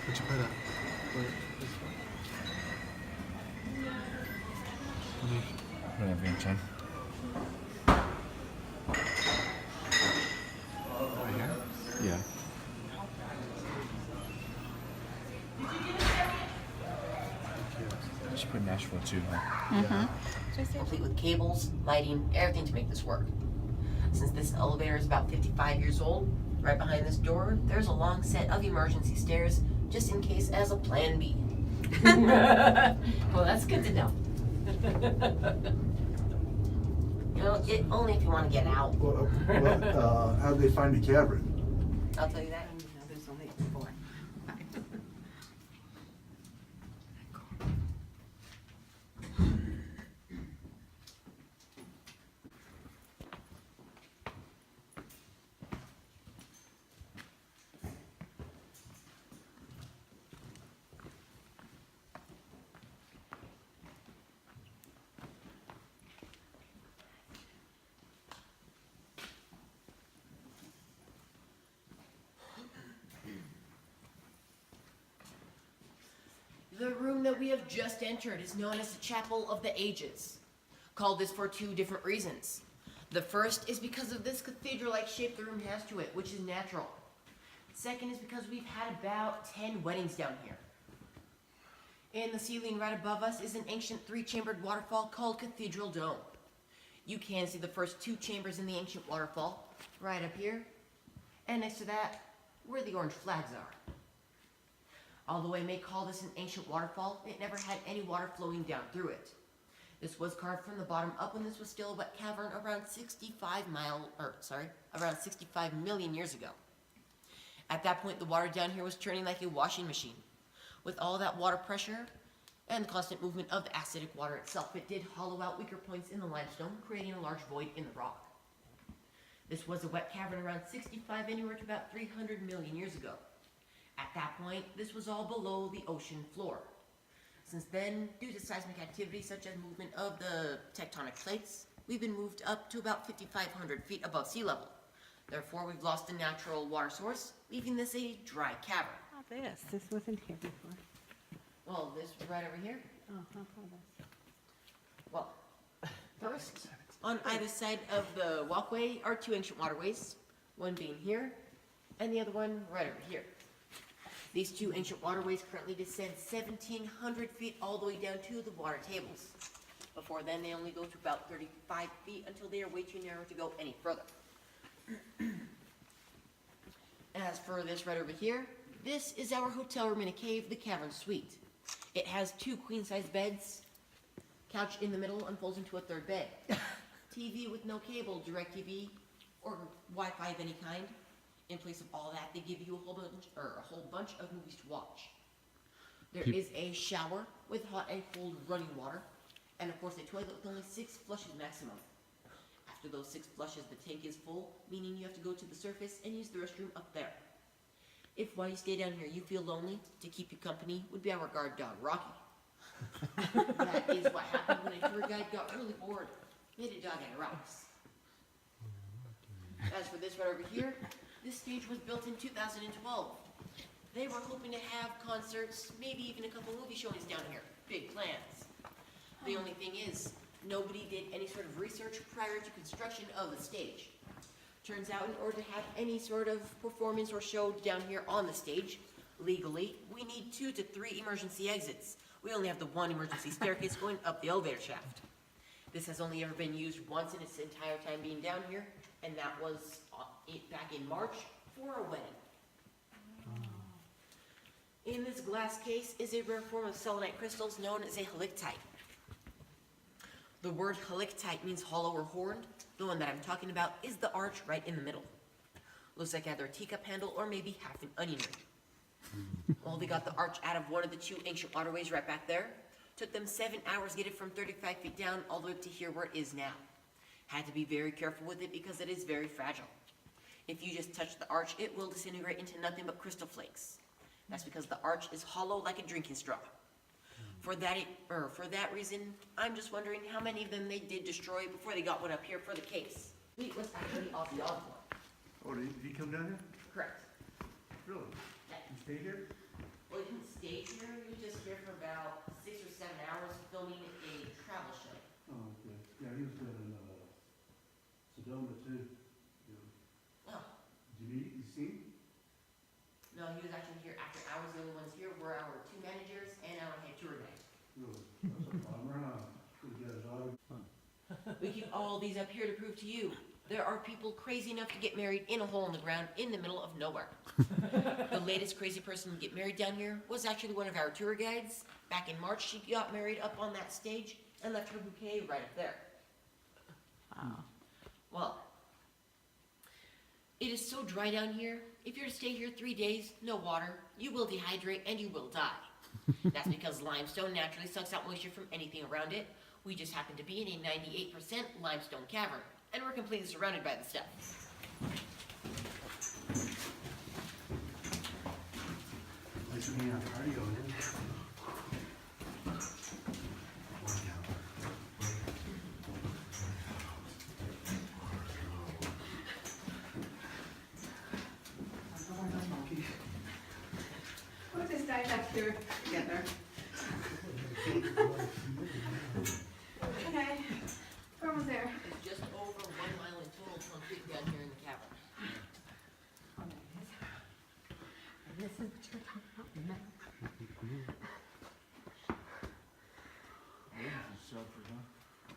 What you put up? Whatever, you Chen. Right here? Yeah. You should put Nashville too, huh? Complete with cables, lighting, everything to make this work. Since this elevator is about 55 years old, right behind this door, there's a long set of emergency stairs, just in case as a plan B. Well, that's good to know. You know, only if you want to get out. How did they find the cavern? I'll tell you that. There's only 4. The room that we have just entered is known as the Chapel of the Ages. Called this for 2 different reasons. The first is because of this cathedral-like shape the room has to it, which is natural. Second is because we've had about 10 weddings down here. In the ceiling right above us is an ancient 3-chambered waterfall called Cathedral Dome. You can see the first 2 chambers in the ancient waterfall, right up here, and next to that, where the orange flags are. Although I may call this an ancient waterfall, it never had any water flowing down through it. This was carved from the bottom up when this was still a wet cavern around 65 million years ago. At that point, the water down here was turning like a washing machine. With all that water pressure and the constant movement of the acidic water itself, it did hollow out weaker points in the limestone, creating a large void in the rock. This was a wet cavern around 65 anywhere to about 300 million years ago. At that point, this was all below the ocean floor. Since then, due to seismic activity such as movement of the tectonic plates, we've been moved up to about 5,500 feet above sea level. Therefore, we've lost the natural water source, leaving this a dry cavern. Oh, this wasn't here before. Well, this right over here. Oh, how about this? Well, first, on either side of the walkway are 2 ancient waterways, one being here, and the other one right over here. These 2 ancient waterways currently descend 1,700 feet all the way down to the water tables. Before then, they only go to about 35 feet until they are way too narrow to go any further. As for this right over here, this is our hotel room in a cave, the Cavern Suite. It has 2 queen-size beds, couch in the middle unfolds into a 3rd bed, TV with no cable, DirecTV, or Wi-Fi of any kind. In place of all that, they give you a whole bunch of movies to watch. There is a shower with hot and cold running water, and of course a toilet with only 6 flushes maximum. After those 6 flushes, the tank is full, meaning you have to go to the surface and use the restroom up there. If while you stay down here you feel lonely, to keep you company would be our guard dog, Rocky. That is what happened when a tour guide got really bored. He hit a dog on rocks. As for this right over here, this stage was built in 2012. They were hoping to have concerts, maybe even a couple movie showings down here. Big plans. The only thing is, nobody did any sort of research prior to construction of the stage. Turns out in order to have any sort of performance or show down here on the stage, legally, we need 2 to 3 emergency exits. We only have the 1 emergency staircase going up the elevator shaft. This has only ever been used once in its entire time being down here, and that was back in March for a wedding. In this glass case is a rare form of selenite crystals known as a halictite. The word halictite means hollow or horned. The one that I'm talking about is the arch right in the middle. Looks like either a teacup handle or maybe half an onion ring. Well, they got the arch out of one of the 2 ancient waterways right back there. Took them 7 hours to get it from 35 feet down all the way up to here where it is now. Had to be very careful with it because it is very fragile. If you just touch the arch, it will disintegrate into nothing but crystal flakes. That's because the arch is hollow like a drinking straw. For that reason, I'm just wondering how many of them they did destroy before they got one up here for the case. It was actually Ozzy Osbourne. Oh, did he come down here? Correct. Really? Yeah. He stayed here? Well, stage here, you just here for about 6 or 7 hours filming a travel show. Oh, okay. Yeah, he was down in, Sedona too. Yeah. Oh, Did you see him? no, he was actually here after hours. The only ones here were our 2 managers and our head tour guide. Really? That's a bummer, huh? Could've got his auto. We keep all these up here to prove to you. There are people crazy enough to get married in a hole in the ground in the middle of nowhere. The latest crazy person to get married down here was actually one of our tour guides. Back in March, she got married up on that stage and left her bouquet right up there. Wow. Well, it is so dry down here. If you're to stay here 3 days, no water, you will dehydrate and you will die. That's because limestone naturally sucks out moisture from anything around it. We just happen to be in a 98% limestone cavern, and we're completely surrounded by the stuff. Thanks for being on cardio, man. We'll just dive up here together. Okay, we're almost there. It's just over 1 mile in total concrete down here in the cavern. Oh, there it is. And this is what you're talking about, remember?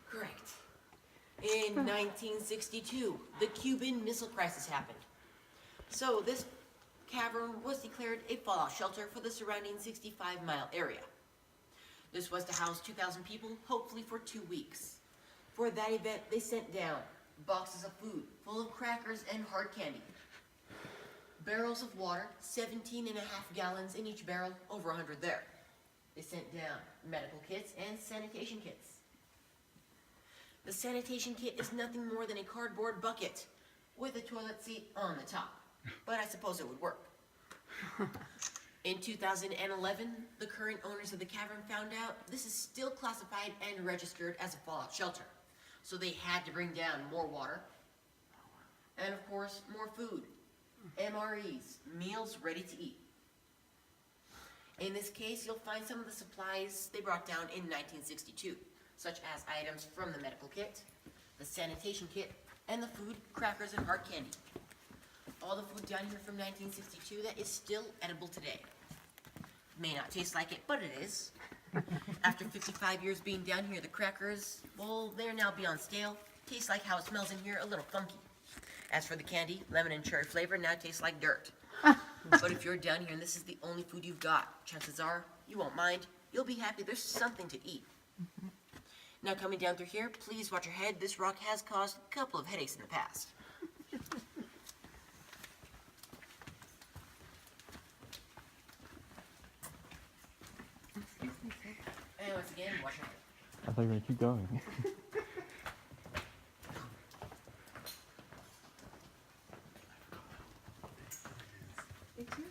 Correct. In 1962, the Cuban Missile Crisis happened. So this cavern was declared a fallout shelter for the surrounding 65-mile area. This was to house 2,000 people, hopefully for 2 weeks. For that event, they sent down boxes of food full of crackers and hard candy, barrels of water, 17.5 gallons in each barrel, over 100 there. They sent down medical kits and sanitation kits. The sanitation kit is nothing more than a cardboard bucket with a toilet seat on the top, but I suppose it would work. In 2011, the current owners of the cavern found out this is still classified and registered as a fallout shelter. So they had to bring down more water, and of course, more food, MREs, meals ready to eat. In this case, you'll find some of the supplies they brought down in 1962, such as items from the medical kit, the sanitation kit, and the food, crackers, and hard candy. All the food down here from 1962 that is still edible today. May not taste like it, but it is. After 55 years being down here, the crackers, well, they're now beyond stale. Tastes like how it smells in here, a little funky. As for the candy, lemon and cherry flavor now tastes like dirt. But if you're down here and this is the only food you've got, chances are you won't mind. You'll be happy there's something to eat. Now coming down through here, please watch your head. This rock has caused a couple of headaches in the past. And once again, watch your head. I thought you were gonna keep going. Did you?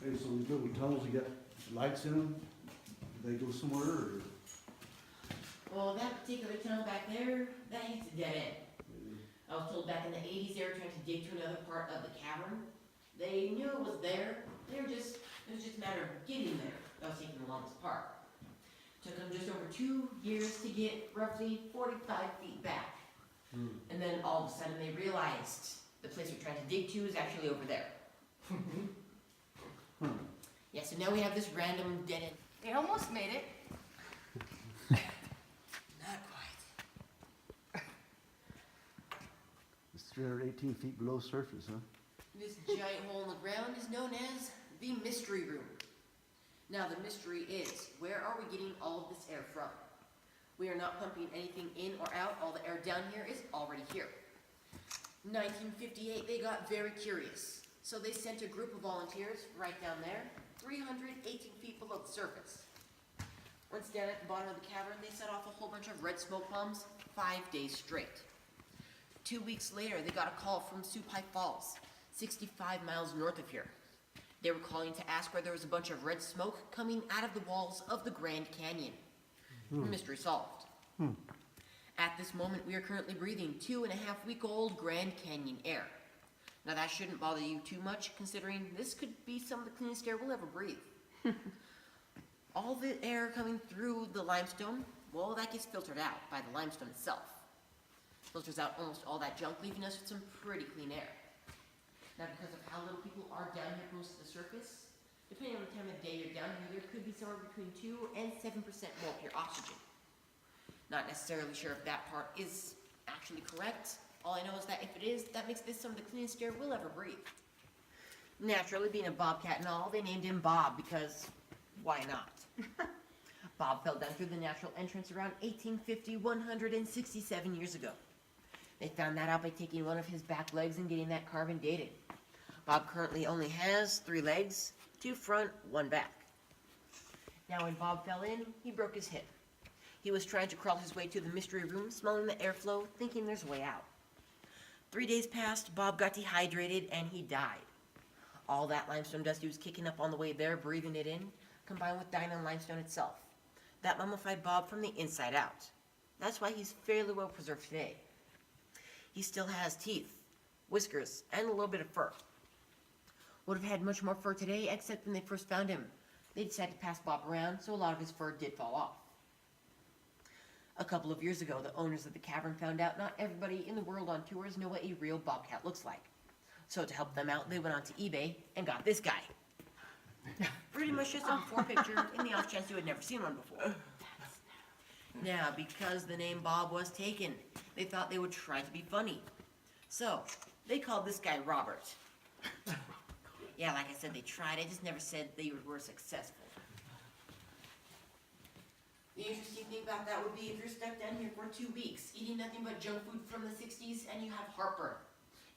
Hey, so we good with tunnels, you got lights in them? Do they go somewhere, or? Well, that particular tunnel back there, that hits a dead end. I was told back in the 80s they were trying to dig to another part of the cavern. They knew it was there. It was just a matter of getting there. That was taking the longest part. Took them just over 2 years to get roughly 45 feet back. And then all of a sudden they realized the place we're trying to dig to is actually over there. Yes, so now we have this random dead end. They almost made it. Not quite. It's 318 feet below surface, huh? This giant hole in the ground is known as the mystery room. Now the mystery is, where are we getting all of this air from? We are not pumping anything in or out. All the air down here is already here. 1958, they got very curious. So they sent a group of volunteers right down there, 318 feet below the surface. Once down at the bottom of the cavern, they set off a whole bunch of red smoke bombs 5 days straight. 2 weeks later, they got a call from Supai Falls, 65 miles north of here. They were calling to ask where there was a bunch of red smoke coming out of the walls of the Grand Canyon. Mystery solved. At this moment, we are currently breathing 2.5-week-old Grand Canyon air. Now that shouldn't bother you too much, considering this could be some of the cleanest air we'll ever breathe. All the air coming through the limestone, well, that gets filtered out by the limestone itself. Filters out almost all that junk, leaving us with some pretty clean air. Now, because of how little people are down here close to the surface, depending on the time of the day you're down here, there could be somewhere between 2 and 7% more pure oxygen. Not necessarily sure if that part is actually correct. All I know is that if it is, that makes this some of the cleanest air we'll ever breathe. Naturally, being a bobcat and all, they named him Bob because why not? Bob fell down through the natural entrance around 1850, 167 years ago. They found that out by taking one of his back legs and getting that carbon dated. Bob currently only has 3 legs, 2 front, 1 back. Now when Bob fell in, he broke his hip. He was trying to crawl his way to the mystery room, smelling the airflow, thinking there's a way out. 3 days passed, Bob got dehydrated, and he died. All that limestone dust he was kicking up on the way there, breathing it in, combined with dying on limestone itself. That mummified Bob from the inside out. That's why he's fairly well preserved today. He still has teeth, whiskers, and a little bit of fur. Would have had much more fur today, except when they first found him. They decided to pass Bob around, so a lot of his fur did fall off. A couple of years ago, the owners of the cavern found out not everybody in the world on tours know what a real bobcat looks like. So to help them out, they went onto eBay and got this guy. Pretty much just a before picture in the off chance you had never seen one before. Now, because the name Bob was taken, they thought they would try to be funny. So, they called this guy Robert. Yeah, like I said, they tried. I just never said they were successful. The interesting thing about that would be if you're stuck down here for 2 weeks, eating nothing but junk food from the 60s, and you have heartburn.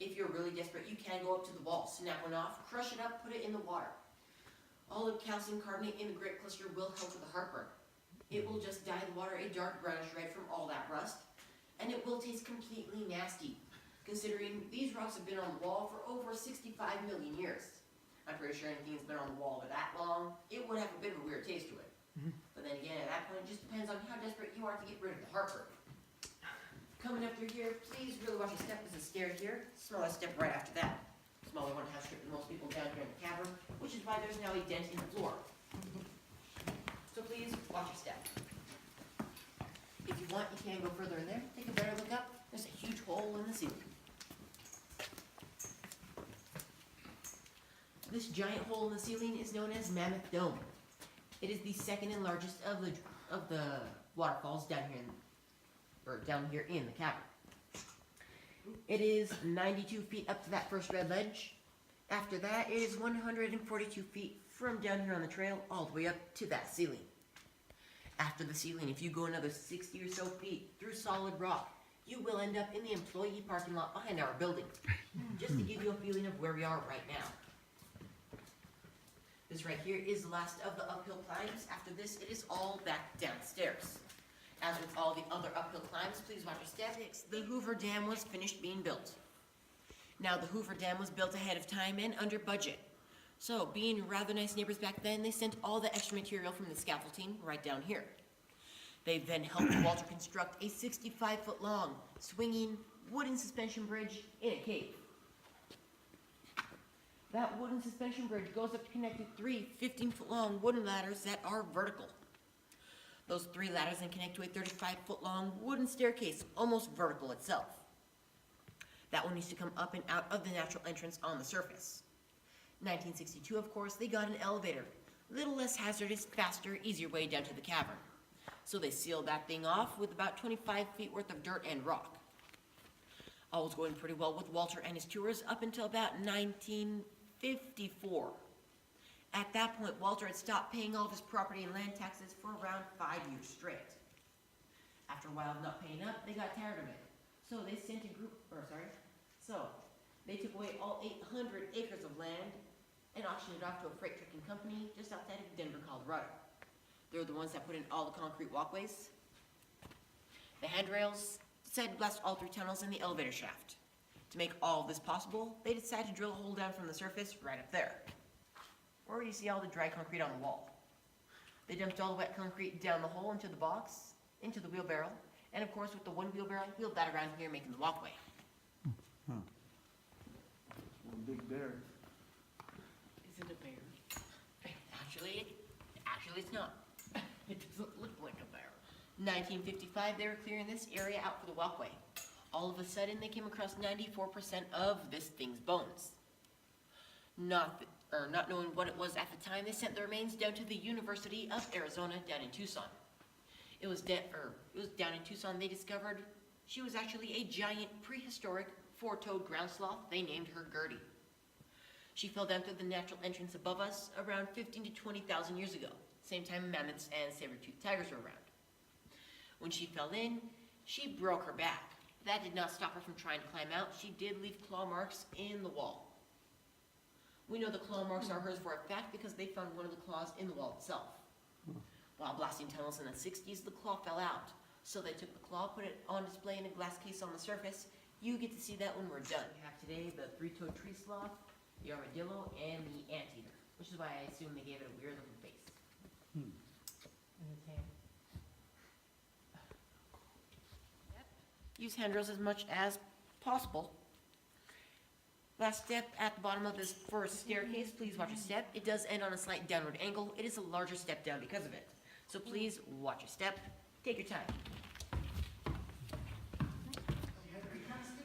If you're really desperate, you can go up to the wall, snap one off, crush it up, put it in the water. All the calcium carbonate in the grape cluster will help with the heartburn. It will just dye the water a dark brownish red from all that rust, and it will taste completely nasty, considering these rocks have been on the wall for over 65 million years. I'm pretty sure anything that's been on the wall for that long, it would have a bit of a weird taste to it. But then again, at that point, it just depends on how desperate you are to get rid of the heartburn. Coming up through here, please really watch your step. There's a stair here, smallest step right after that. Smaller one has stripped most people down here in the cavern, which is why there's now a dent in the floor. So please, watch your step. If you want, you can go further in there. Take a better look up. There's a huge hole in the ceiling. This giant hole in the ceiling is known as Mammoth Dome. It is the second and largest of the waterfalls down here in the cavern. It is 92 feet up to that first red ledge. After that, it is 142 feet from down here on the trail all the way up to that ceiling. After the ceiling, if you go another 60 or so feet through solid rock, you will end up in the employee parking lot behind our building. Just to give you a feeling of where we are right now. This right here is the last of the uphill climbs. After this, it is all back downstairs. As with all the other uphill climbs, please watch your step. The Hoover Dam was finished being built. Now, the Hoover Dam was built ahead of time and under budget. So, being rather nice neighbors back then, they sent all the extra material from the scaffolding right down here. They then helped Walter construct a 65-foot long, swinging, wooden suspension bridge in a cave. That wooden suspension bridge goes up to connect to 3 15-foot long wooden ladders that are vertical. Those 3 ladders then connect to a 35-foot long wooden staircase, almost vertical itself. That one needs to come up and out of the natural entrance on the surface. 1962, of course, they got an elevator, Little less hazardous, faster, easier way down to the cavern. So they sealed that thing off with about 25 feet worth of dirt and rock. All was going pretty well with Walter and his tours up until about 1954. At that point, Walter had stopped paying all of his property and land taxes for around 5 years straight. After a while of not paying up, they got tired of it. So they took away all 800 acres of land and auctioned it off to a freight trucking company just outside of Denver, Colorado. They're the ones that put in all the concrete walkways, the handrails, sandblast all through tunnels, and the elevator shaft. To make all of this possible, they decided to drill a hole down from the surface right up there, where you see all the dry concrete on the wall. They dumped all the wet concrete down the hole into the box, into the wheelbarrow, and of course with the one wheelbarrow, wheeled that around here making the walkway. One big bear. Is it a bear? Actually it's not. It doesn't look like a bear. 1955, they were clearing this area out for the walkway. All of a sudden, they came across 94% of this thing's bones. Not knowing what it was at the time, they sent the remains down to the University of Arizona down in Tucson. It was down in Tucson they discovered she was actually a giant prehistoric four-toed ground sloth. They named her Gertie. She fell down through the natural entrance above us around 15 to 20,000 years ago, same time mammoths and saber-toothed tigers were around. When she fell in, she broke her back. That did not stop her from trying to climb out. She did leave claw marks in the wall. We know the claw marks are hers for a fact because they found one of the claws in the wall itself. While blasting tunnels in the 60s, the claw fell out. So they took the claw, put it on display in a glass case on the surface. You get to see that when we're done. We have today the three-toed tree sloth, the armadillo, and the anteater, which is why I assume they gave it a weird looking face. Use handrails as much as possible. Last step at the bottom of this first staircase, please watch your step. It does end on a slight downward angle. It is a larger step down because of it. So please watch your step. Take your time.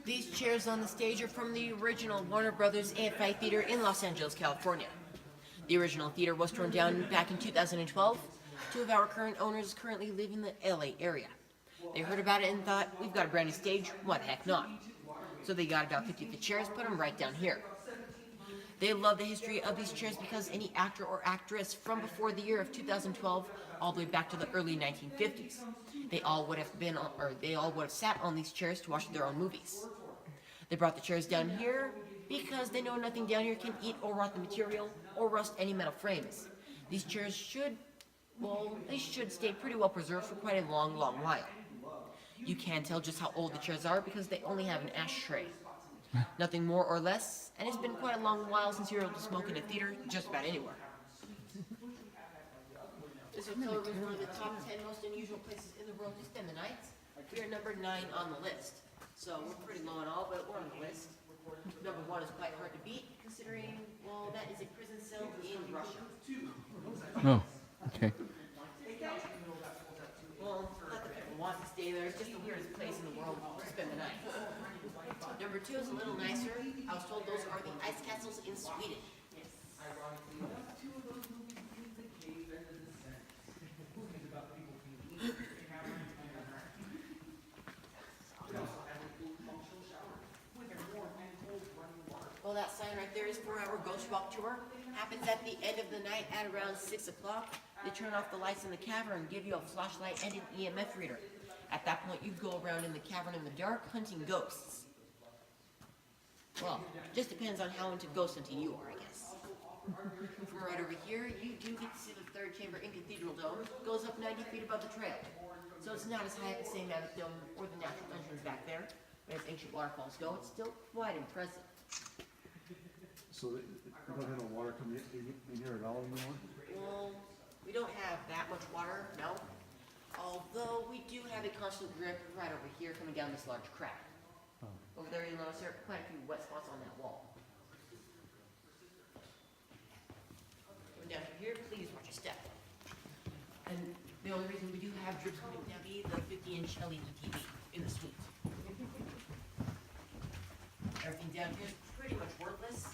These chairs on the stage are from the original Warner Brothers Amphitheater in Los Angeles, California. The original theater was torn down back in 2012. Two of our current owners currently live in the LA area. They heard about it and thought, we've got a brand new stage, why the heck not? So they got about 50 of the chairs, put them right down here. They love the history of these chairs because any actor or actress from before the year of 2012 all the way back to the early 1950s, they all would have sat on these chairs to watch their own movies. They brought the chairs down here because they know nothing down here can eat or rot the material or rust any metal frames. These chairs should stay pretty well preserved for quite a long while. You can tell just how old the chairs are because they only have an ashtray. Nothing more or less, and it's been quite a long while since you were able to smoke in a theater just about anywhere. This hotel room is one of the top 10 most unusual places in the world to spend the night. We are number 9 on the list, so we're pretty low and all, but we're on the list. Number 1 is quite hard to beat, considering, well, that is a prison cell in Russia. Oh, okay. Well, not that people want to stay there, it's just the weirdest place in the world to spend the night. Number 2 is a little nicer. I was told those are the ice castles in Sweden. Well, that sign right there is for our Ghost Walk tour. Happens at the end of the night at around 6 o'clock. They turn off the lights in the cavern and give you a flashlight and an EMF reader. At that point, you go around in the cavern in the dark hunting ghosts. Well, just depends on how into ghost hunting you are, I guess. From right over here, you do get to see the third chamber in Cathedral Dome. It goes up 90 feet above the trail. So it's not as high as the St. Mammoth Dome or the natural entrance back there. But as ancient waterfalls go, it's still quite impressive. So they don't have no water coming in here at all anymore? Well, we don't have that much water, no. Although we do have a constant drip right over here coming down this large crack. Over there, you'll notice there are quite a few wet spots on that wall. Coming down to here, please watch your step. And the only reason we do have drips coming down be the 50-inch LED TV in the suite. Everything down here is pretty much worthless.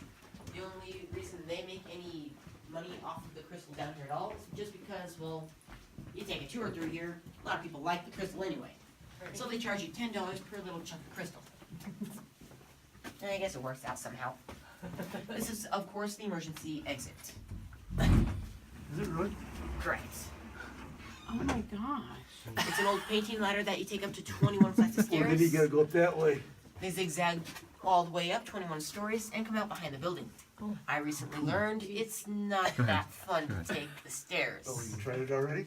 The only reason they make any money off of the crystal down here at all, it's just because, well, you take a tour through here, a lot of people like the crystal anyway. So they charge you $10 per little chunk of crystal. And I guess it works out somehow. This is, of course, the emergency exit. Is it really? Correct. Oh my gosh. It's an old painting ladder that you take up to 21 flights of Well, stairs. then you gotta go up that way. They zigzag all the way up 21 stories and come out behind the building. I recently learned it's not that fun to take the stairs. Oh, you tried it already?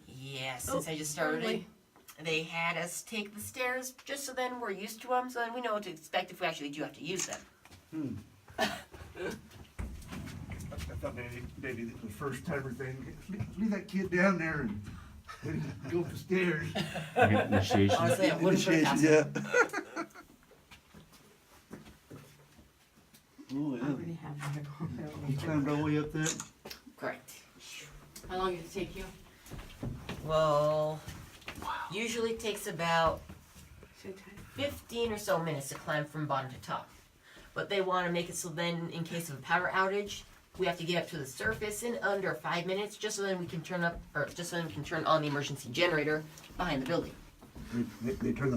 Yeah, since I just started it, they had us take the stairs just so then we're used to them, so then we know what to expect if we actually do have to use them. I thought maybe the first timer thing, leave that kid down there and go up the stairs. Initiation. Honestly, I wouldn't put it past them. Yeah. Oh, I already have that going You over. climbed all the way up there? Correct. How long did it take you? Well, usually it takes about So tight. 15 or so minutes to climb from bottom to top. But they want to make it so then, in case of a power outage, we have to get up to the surface in under 5 minutes, just so then we can turn on the emergency generator behind the building. They turn the